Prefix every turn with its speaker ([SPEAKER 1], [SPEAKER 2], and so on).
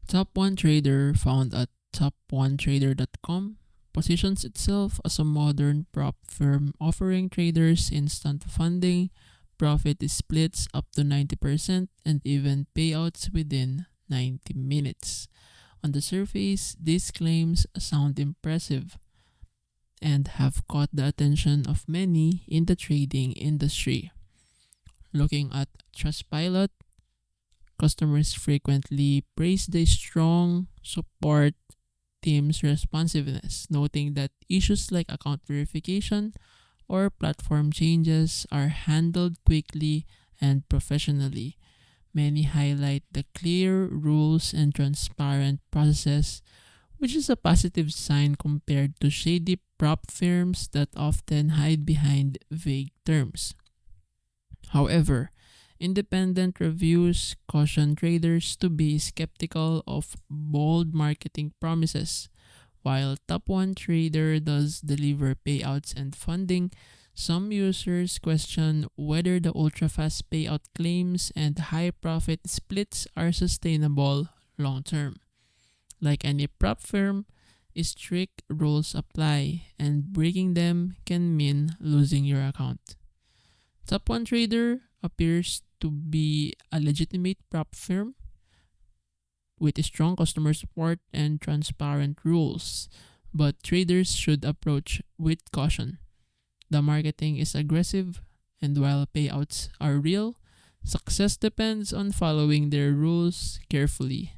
[SPEAKER 1] TopOne Trader, found at toponetrader.com, positions itself as a modern prop firm offering traders instant funding, profit splits up to 90%, and even payouts within 90 minutes. On the surface, these claims sound impressive and have caught the attention of many in the trading industry. Looking at Trustpilot, customers frequently praise the strong support team's responsiveness, noting that issues like account verification or platform changes are handled quickly and professionally. Many highlight the clear rules and transparent processes, which is a positive sign compared to shady prop firms that often hide behind vague terms. However, independent reviews caution traders to be skeptical of bold marketing promises. While TopOne Trader does deliver payouts and funding, some users question whether the ultra-fast payout claims and high profit splits are sustainable long term. Like any prop firm, strict rules apply, and breaking them can mean losing your account. TopOne Trader appears to be a legitimate prop firm with strong customer support and transparent rules, but traders should approach with caution. The marketing is aggressive, and while payouts are real, success depends on following their rules carefully.